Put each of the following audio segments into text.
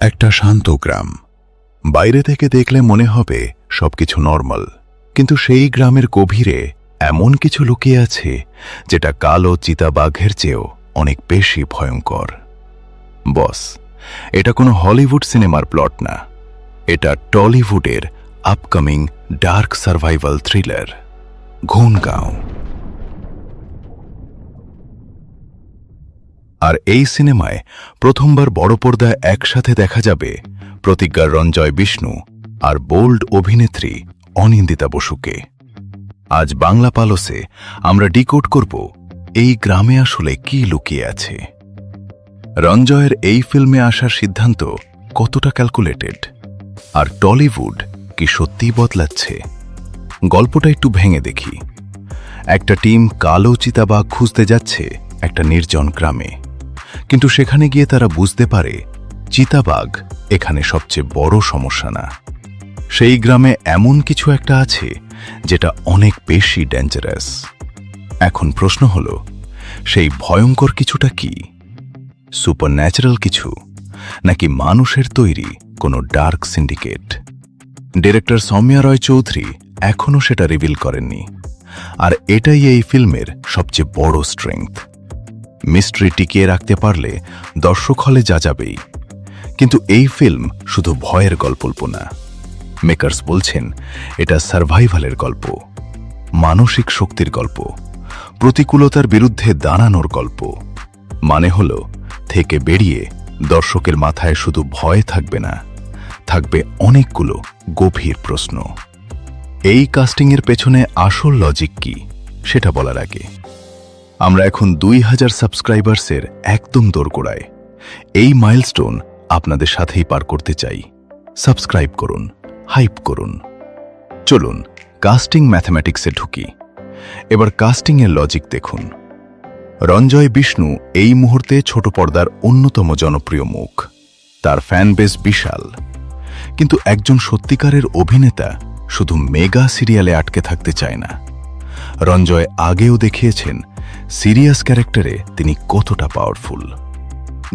একটা শান্ত গ্রাম। বাইরে থেকে দেখলে মনে হবে সবকিছু নর্মাল, কিন্তু সেই গ্রামের গভীরে এমন কিছু লুকিয়ে আছে যেটা কালো চিতাবাঘের চেয়েও অনেক বেশি ভয়ঙ্কর। বস, এটা কোনো হলিউড সিনেমার প্লট না, এটা টলিউডের আপকামিং ডার্ক সার্ভাইভাল থ্রিলার ঘুনগাঁও। আর এই সিনেমায় প্রথমবার বড় পর্দায় একসাথে দেখা যাবে প্রতিজ্ঞার রঞ্জয় বিষ্ণু আর বোল্ড অভিনেত্রী অনিন্দিতা বসুকে। আজ বাংলা পালসে আমরা ডিকোড করব এই গ্রামে আসলে কি লুকিয়ে আছে। রঞ্জয়ের এই ফিল্মে আসার সিদ্ধান্ত কতটা ক্যালকুলেটেড, আর টলিউড কি সত্যিই বদলাচ্ছে? গল্পটা একটু ভেঙে দেখি। একটা টিম কালো চিতাবাঘ খুঁজতে যাচ্ছে একটা নির্জন গ্রামে, কিন্তু সেখানে গিয়ে তারা বুঝতে পারে চিতাবাঘ এখানে সবচেয়ে বড় সমস্যা না। সেই গ্রামে এমন কিছু একটা আছে যেটা অনেক বেশি ডেঞ্জারাস। এখন প্রশ্ন হলো, সেই ভয়ঙ্কর কিছুটা কি? সুপারন্যাচারাল কিছু, নাকি মানুষের তৈরি কোনো ডার্ক সিন্ডিকেট? ডিরেক্টর সৌম্যা রয় চৌধুরী এখনও সেটা রিভিল করেননি, আর এটাই এই ফিল্মের সবচেয়ে বড় স্ট্রেংথ। মিস্ট্রি টিকিয়ে রাখতে পারলে দর্শক হলে যা যাবেই, কিন্তু এই ফিল্ম শুধু ভয়ের গল্প না। মেকার্স বলছেন এটা সার্ভাইভালের গল্প, মানসিক শক্তির গল্প, প্রতিকূলতার বিরুদ্ধে দাঁড়ানোর গল্প। মানে হলো, থেকে বেরিয়ে দর্শকের মাথায় শুধু ভয় থাকবে না, থাকবে অনেকগুলো গভীর প্রশ্ন। এই কাস্টিংয়ের পেছনে আসল লজিক কি সেটা বলার আগে, আমরা এখন 2000 সাবস্ক্রাইবার্সের একদম দোরগোড়ায়। এই মাইলস্টোন আপনাদের সাথেই পার করতে চাই। সাবস্ক্রাইব করুন, হাইপ করুন। চলুন কাস্টিং ম্যাথমেটিক্সে ঢুকি। এবার কাস্টিংয়ের লজিক দেখুন। রঞ্জয় বিষ্ণু এই মুহূর্তে ছোট পর্দার অন্যতম জনপ্রিয় মুখ, তার ফ্যান বেস বিশাল। কিন্তু একজন সত্যিকারের অভিনেতা শুধু মেগা সিরিয়ালে আটকে থাকতে চায় না। রঞ্জয় আগেও দেখিয়েছেন সিরিয়াস ক্যারেক্টারে তিনি কতটা পাওয়ারফুল।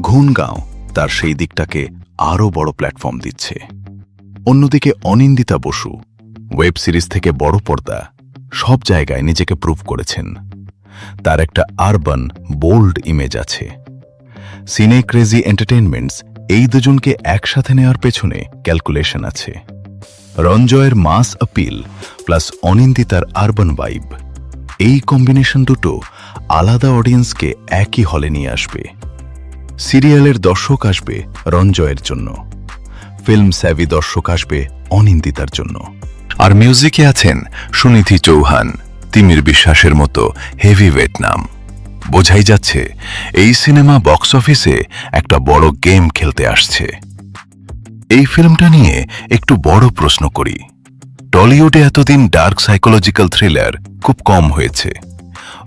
ঘুনগাঁও তার সেই দিকটাকে আরও বড় প্ল্যাটফর্ম দিচ্ছে। অন্যদিকে অনিন্দিতা বসু ওয়েব সিরিজ থেকে বড় পর্দা সব জায়গায় নিজেকে প্রুভ করেছেন। তার একটা আরবান বোল্ড ইমেজ আছে। সিনে ক্রেজি এন্টারটেইনমেন্টস এই দুজনকে একসাথে নেওয়ার পেছনে ক্যালকুলেশন আছে। রঞ্জয়ের মাস আপিল প্লাস অনিন্দিতার আরবান ভাইব, এই কম্বিনেশন দুটো আলাদা অডিয়েন্সকে একই হলে নিয়ে আসবে। সিরিয়ালের দর্শক আসবে রঞ্জয়ের জন্য, ফিল্ম স্যাভি দর্শক আসবে অনিন্দিতার জন্য। আর মিউজিকে আছেন সুনিধি চৌহান, তিমির বিশ্বাসের মতো হেভিওয়েট নাম। বোঝাই যাচ্ছে এই সিনেমা বক্স অফিসে একটা বড় গেম খেলতে আসছে। এই ফিল্মটা নিয়ে একটু বড় প্রশ্ন করি। টলিউডে এতদিন ডার্ক সাইকোলজিক্যাল থ্রিলার খুব কম হয়েছে।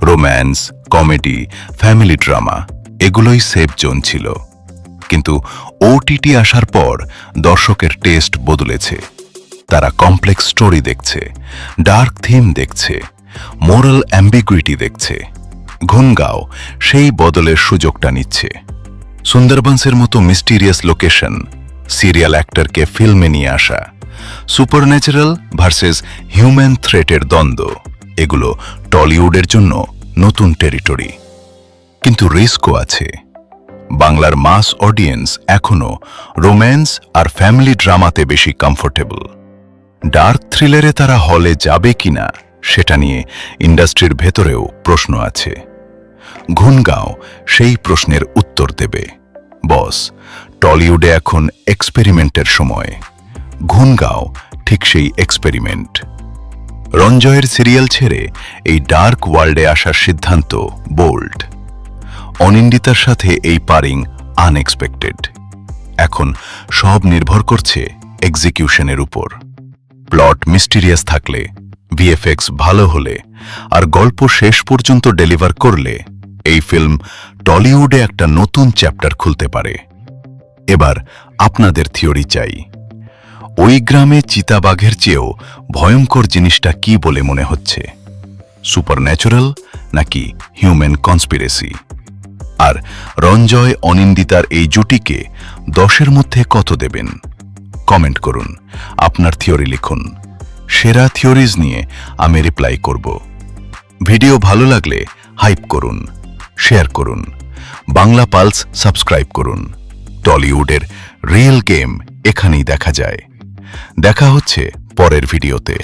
রোম্যান্স, কমেডি, ফ্যামিলি ড্রামা এগুলোই সেফ জোন ছিল। কিন্তু ওটিটি আসার পর দর্শকের টেস্ট বদলেছে। তারা কমপ্লেক্স স্টোরি দেখছে, ডার্ক থিম দেখছে, মোরাল অ্যাম্বিগুইটি দেখছে। ঘুনগাঁও সেই বদলের সুযোগটা নিচ্ছে। সুন্দরবনসের মতো মিস্টিরিয়াস লোকেশন, সিরিয়াল অ্যাক্টরকে ফিল্মে নিয়ে আসা, সুপারন্যাচারাল ভার্সেস হিউম্যান থ্রেটের দ্বন্দ্ব, এগুলো টলিউডের জন্য নতুন টেরিটরি। কিন্তু রিস্কও আছে। বাংলার মাস অডিয়েন্স এখনো রোম্যান্স আর ফ্যামিলি ড্রামাতে বেশি কমফোর্টেবল। ডার্ক থ্রিলারে তারা হলে যাবে কিনা সেটা নিয়ে ইন্ডাস্ট্রির ভেতরেও প্রশ্ন আছে। ঘুনগাঁও সেই প্রশ্নের উত্তর দেবে। বস, টলিউডে এখন এক্সপেরিমেন্টের সময়। ঘুনগাঁও ঠিক সেই এক্সপেরিমেন্ট। রঞ্জয়ের সিরিয়াল ছেড়ে এই ডার্ক ওয়ার্ল্ডে আসার সিদ্ধান্ত বোল্ড। অনিন্দিতার সাথে এই পারিং আনএক্সপেক্টেড। এখন সব নির্ভর করছে এক্সিকিউশনের উপর। প্লট মিস্টিরিয়াস থাকলে, ভিএফএক্স ভালো হলে, আর গল্প শেষ পর্যন্ত ডেলিভার করলে এই ফিল্ম টলিউডে একটা নতুন চ্যাপ্টার খুলতে পারে। এবার আপনাদের থিওরি চাই। ওই গ্রামে চিতাবাঘের চেয়েও ভয়ঙ্কর জিনিসটা কি বলে মনে হচ্ছে? সুপারন্যাচুরাল নাকি হিউম্যান কনস্পিরেসি? আর রঞ্জয় অনিন্দিতার এই জুটিকে 10-এর মধ্যে কত দেবেন? কমেন্ট করুন, আপনার থিওরি লিখুন। সেরা থিওরিজ নিয়ে আমি রিপ্লাই করব। ভিডিও ভালো লাগলে হাইপ করুন, শেয়ার করুন, বাংলা পালস সাবস্ক্রাইব করুন। টলিউডের রিয়েল গেম এখানেই দেখা যায়। দেখা হচ্ছে পরের ভিডিওতে।